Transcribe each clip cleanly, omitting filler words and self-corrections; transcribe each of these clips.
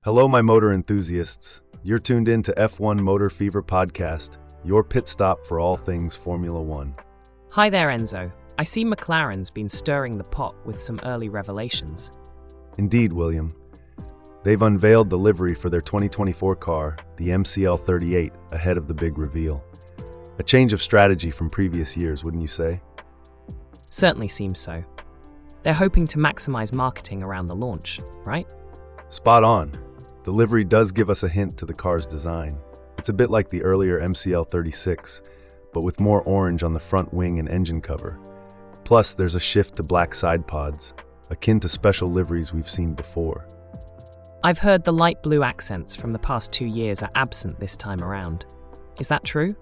Hello, my motor enthusiasts. You're tuned in to F1 Motor Fever Podcast, your pit stop for all things Formula One. Hi there, Enzo. I see McLaren's been stirring the pot with some early revelations. Indeed, William. They've unveiled the livery for their 2024 car, the MCL38, ahead of the big reveal. A change of strategy from previous years, wouldn't you say? Certainly seems so. They're hoping to maximize marketing around the launch, right? Spot on. The livery does give us a hint to the car's design. It's a bit like the earlier MCL36, but with more orange on the front wing and engine cover. Plus, there's a shift to black side pods, akin to special liveries we've seen before. I've heard the light blue accents from the past 2 years are absent this time around. Is that true?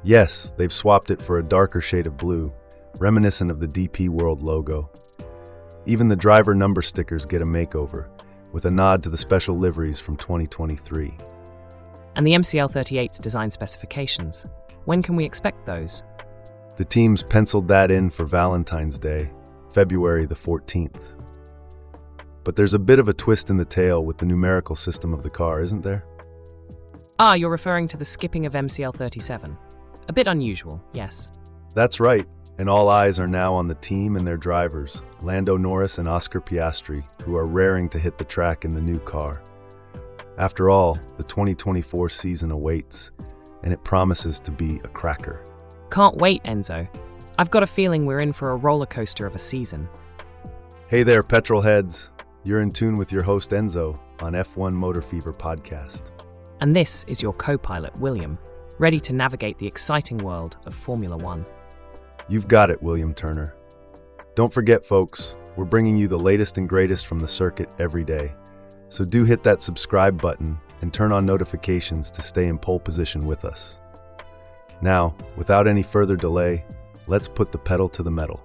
Yes, they've swapped it for a darker shade of blue, reminiscent of the DP World logo. Even the driver number stickers get a makeover, with a nod to the special liveries from 2023. And the MCL38's design specifications. When can we expect those? The team's penciled that in for Valentine's Day, February the 14th. But there's a bit of a twist in the tail with the numerical system of the car, isn't there? Ah, you're referring to the skipping of MCL37. A bit unusual, yes. That's right, and all eyes are now on the team and their drivers, Lando Norris and Oscar Piastri, who are raring to hit the track in the new car. After all, the 2024 season awaits, and it promises to be a cracker. Can't wait, Enzo. I've got a feeling we're in for a roller coaster of a season. Hey there, petrol heads. You're in tune with your host Enzo on F1 Motor Fever Podcast. And this is your co-pilot, William, ready to navigate the exciting world of Formula One. You've got it, William Turner. Don't forget, folks, we're bringing you the latest and greatest from the circuit every day. So do hit that subscribe button and turn on notifications to stay in pole position with us. Now, without any further delay, let's put the pedal to the metal.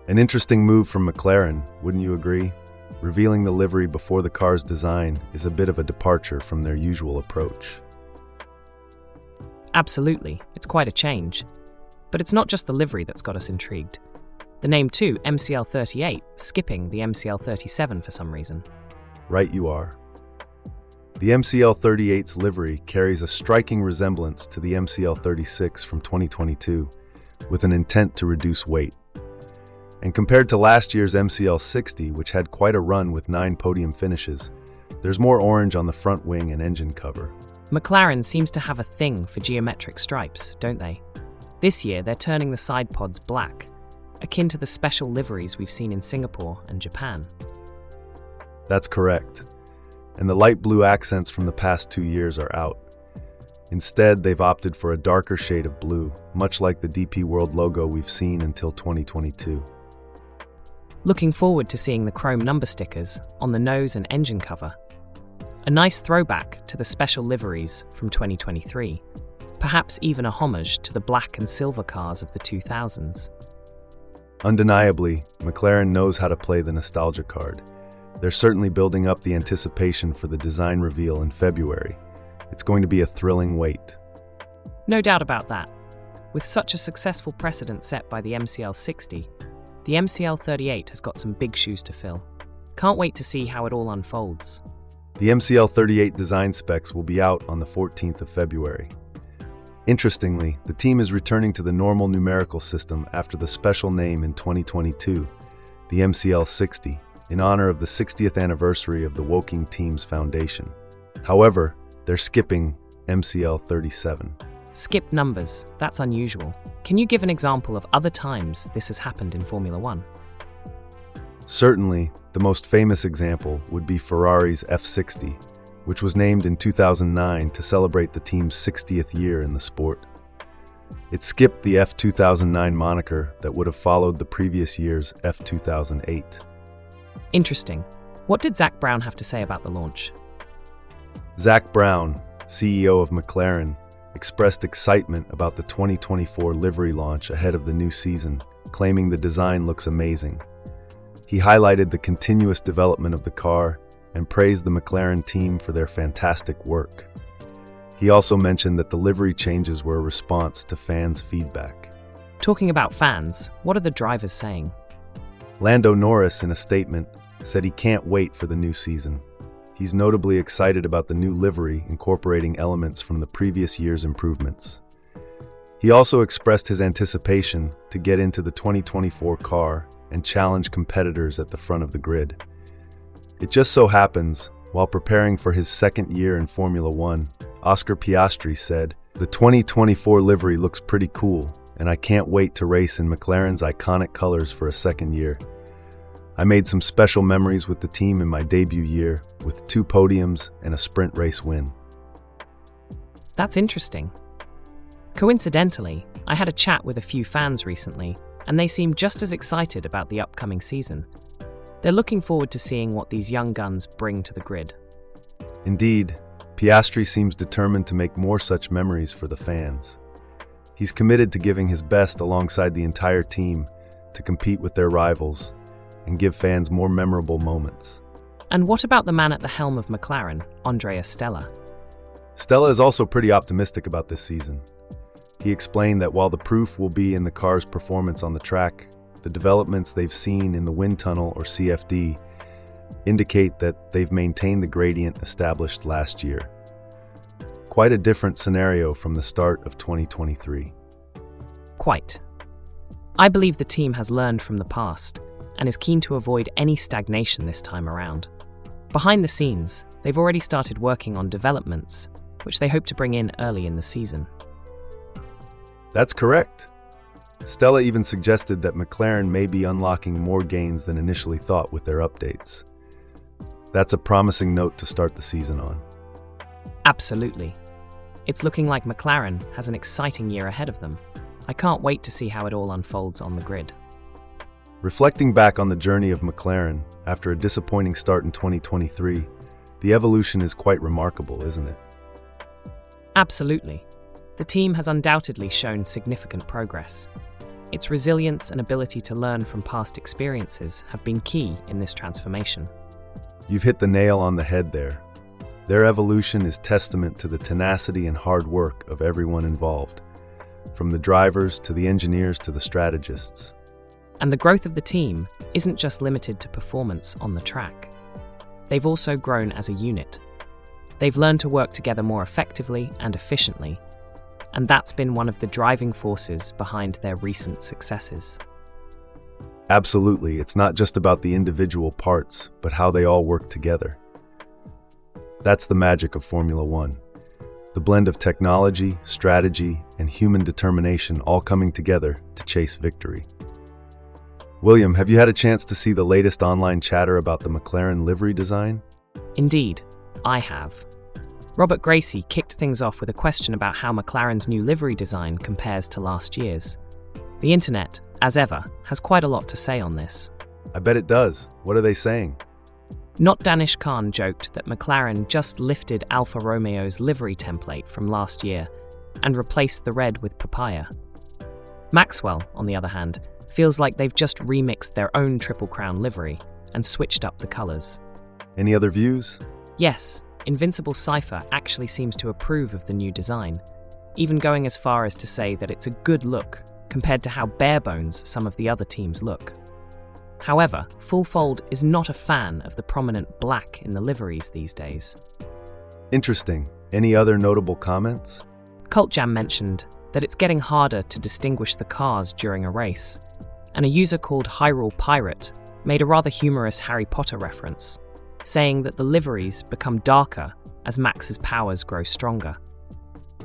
An interesting move from McLaren, wouldn't you agree? Revealing the livery before the car's design is a bit of a departure from their usual approach. Absolutely, it's quite a change. But it's not just the livery that's got us intrigued. The name too, MCL38, skipping the MCL37 for some reason. Right you are. The MCL38's livery carries a striking resemblance to the MCL36 from 2022, with an intent to reduce weight. And compared to last year's MCL60, which had quite a run with 9 podium finishes, there's more orange on the front wing and engine cover. McLaren seems to have a thing for geometric stripes, don't they? This year, they're turning the side pods black, akin to the special liveries we've seen in Singapore and Japan. That's correct. And the light blue accents from the past 2 years are out. Instead, they've opted for a darker shade of blue, much like the DP World logo we've seen until 2022. Looking forward to seeing the chrome number stickers on the nose and engine cover. A nice throwback to the special liveries from 2023, perhaps even a homage to the black and silver cars of the 2000s. Undeniably, McLaren knows how to play the nostalgia card. They're certainly building up the anticipation for the design reveal in February. It's going to be a thrilling wait. No doubt about that. With such a successful precedent set by the MCL60, the MCL38 has got some big shoes to fill. Can't wait to see how it all unfolds. The MCL38 design specs will be out on the 14th of February. Interestingly, the team is returning to the normal numerical system after the special name in 2022, the MCL60, in honor of the 60th anniversary of the Woking team's foundation. However, they're skipping MCL37. Skip numbers, that's unusual. Can you give an example of other times this has happened in Formula One? Certainly, the most famous example would be Ferrari's F60, which was named in 2009 to celebrate the team's 60th year in the sport. It skipped the F2009 moniker that would have followed the previous year's F2008. Interesting. What did Zak Brown have to say about the launch? Zak Brown, CEO of McLaren, expressed excitement about the 2024 livery launch ahead of the new season, claiming the design looks amazing. He highlighted the continuous development of the car and praised the McLaren team for their fantastic work. He also mentioned that the livery changes were a response to fans' feedback. Talking about fans, what are the drivers saying? Lando Norris, in a statement, said he can't wait for the new season. He's notably excited about the new livery incorporating elements from the previous year's improvements. He also expressed his anticipation to get into the 2024 car and challenge competitors at the front of the grid. It just so happens, while preparing for his second year in Formula One, Oscar Piastri said, "The 2024 livery looks pretty cool, and I can't wait to race in McLaren's iconic colors for a second year. I made some special memories with the team in my debut year, with 2 podiums and a sprint race win." That's interesting. Coincidentally, I had a chat with a few fans recently, and they seem just as excited about the upcoming season. They're looking forward to seeing what these young guns bring to the grid. Indeed, Piastri seems determined to make more such memories for the fans. He's committed to giving his best alongside the entire team to compete with their rivals and give fans more memorable moments. And what about the man at the helm of McLaren, Andrea Stella? Stella is also pretty optimistic about this season. He explained that while the proof will be in the car's performance on the track, the developments they've seen in the wind tunnel or CFD indicate that they've maintained the gradient established last year. Quite a different scenario from the start of 2023. Quite. I believe the team has learned from the past and is keen to avoid any stagnation this time around. Behind the scenes, they've already started working on developments, which they hope to bring in early in the season. That's correct. Stella even suggested that McLaren may be unlocking more gains than initially thought with their updates. That's a promising note to start the season on. Absolutely. It's looking like McLaren has an exciting year ahead of them. I can't wait to see how it all unfolds on the grid. Reflecting back on the journey of McLaren after a disappointing start in 2023, the evolution is quite remarkable, isn't it? Absolutely. The team has undoubtedly shown significant progress. Its resilience and ability to learn from past experiences have been key in this transformation. You've hit the nail on the head there. Their evolution is testament to the tenacity and hard work of everyone involved, from the drivers to the engineers to the strategists. And the growth of the team isn't just limited to performance on the track. They've also grown as a unit. They've learned to work together more effectively and efficiently, and that's been one of the driving forces behind their recent successes. Absolutely, it's not just about the individual parts, but how they all work together. That's the magic of Formula One. The blend of technology, strategy, and human determination all coming together to chase victory. William, have you had a chance to see the latest online chatter about the McLaren livery design? Indeed, I have. Robert Gracie kicked things off with a question about how McLaren's new livery design compares to last year's. The internet, as ever, has quite a lot to say on this. I bet it does. What are they saying? Not Danish Khan joked that McLaren just lifted Alfa Romeo's livery template from last year and replaced the red with papaya. Maxwell, on the other hand, feels like they've just remixed their own Triple Crown livery and switched up the colours. Any other views? Yes, Invincible Cypher actually seems to approve of the new design, even going as far as to say that it's a good look compared to how bare-bones some of the other teams look. However, Full Fold is not a fan of the prominent black in the liveries these days. Interesting. Any other notable comments? Cult Jam mentioned that it's getting harder to distinguish the cars during a race, and a user called Hyrule Pirate made a rather humorous Harry Potter reference, saying that the liveries become darker as Max's powers grow stronger.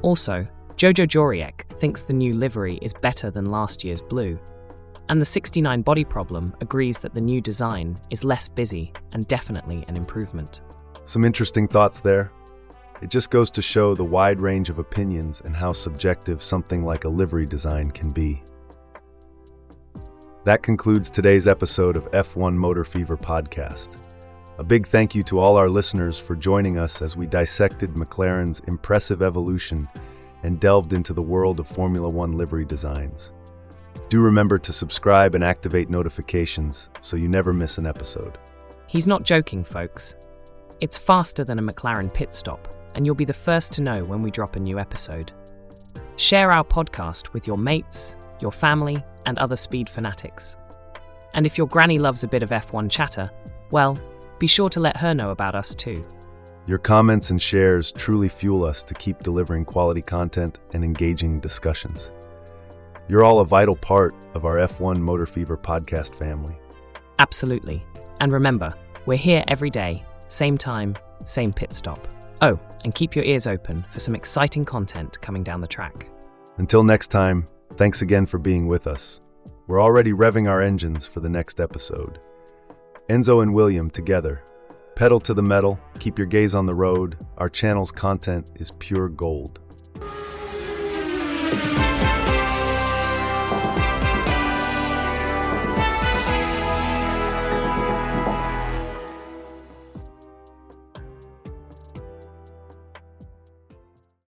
Also, Jojo Joriek thinks the new livery is better than last year's blue, and the 69 Body Problem agrees that the new design is less busy and definitely an improvement. Some interesting thoughts there. It just goes to show the wide range of opinions and how subjective something like a livery design can be. That concludes today's episode of F1 Motor Fever podcast. A big thank you to all our listeners for joining us as we dissected McLaren's impressive evolution and delved into the world of Formula One livery designs. Do remember to subscribe and activate notifications so you never miss an episode. He's not joking, folks. It's faster than a McLaren pit stop, and you'll be the first to know when we drop a new episode. Share our podcast with your mates, your family, and other speed fanatics. And if your granny loves a bit of F1 chatter, well, be sure to let her know about us too. Your comments and shares truly fuel us to keep delivering quality content and engaging discussions. You're all a vital part of our F1 Motor Fever podcast family. Absolutely. And remember, we're here every day, same time, same pit stop. Oh, and keep your ears open for some exciting content coming down the track. Until next time, thanks again for being with us. We're already revving our engines for the next episode. Enzo and William together. Pedal to the metal, keep your gaze on the road. Our channel's content is pure gold.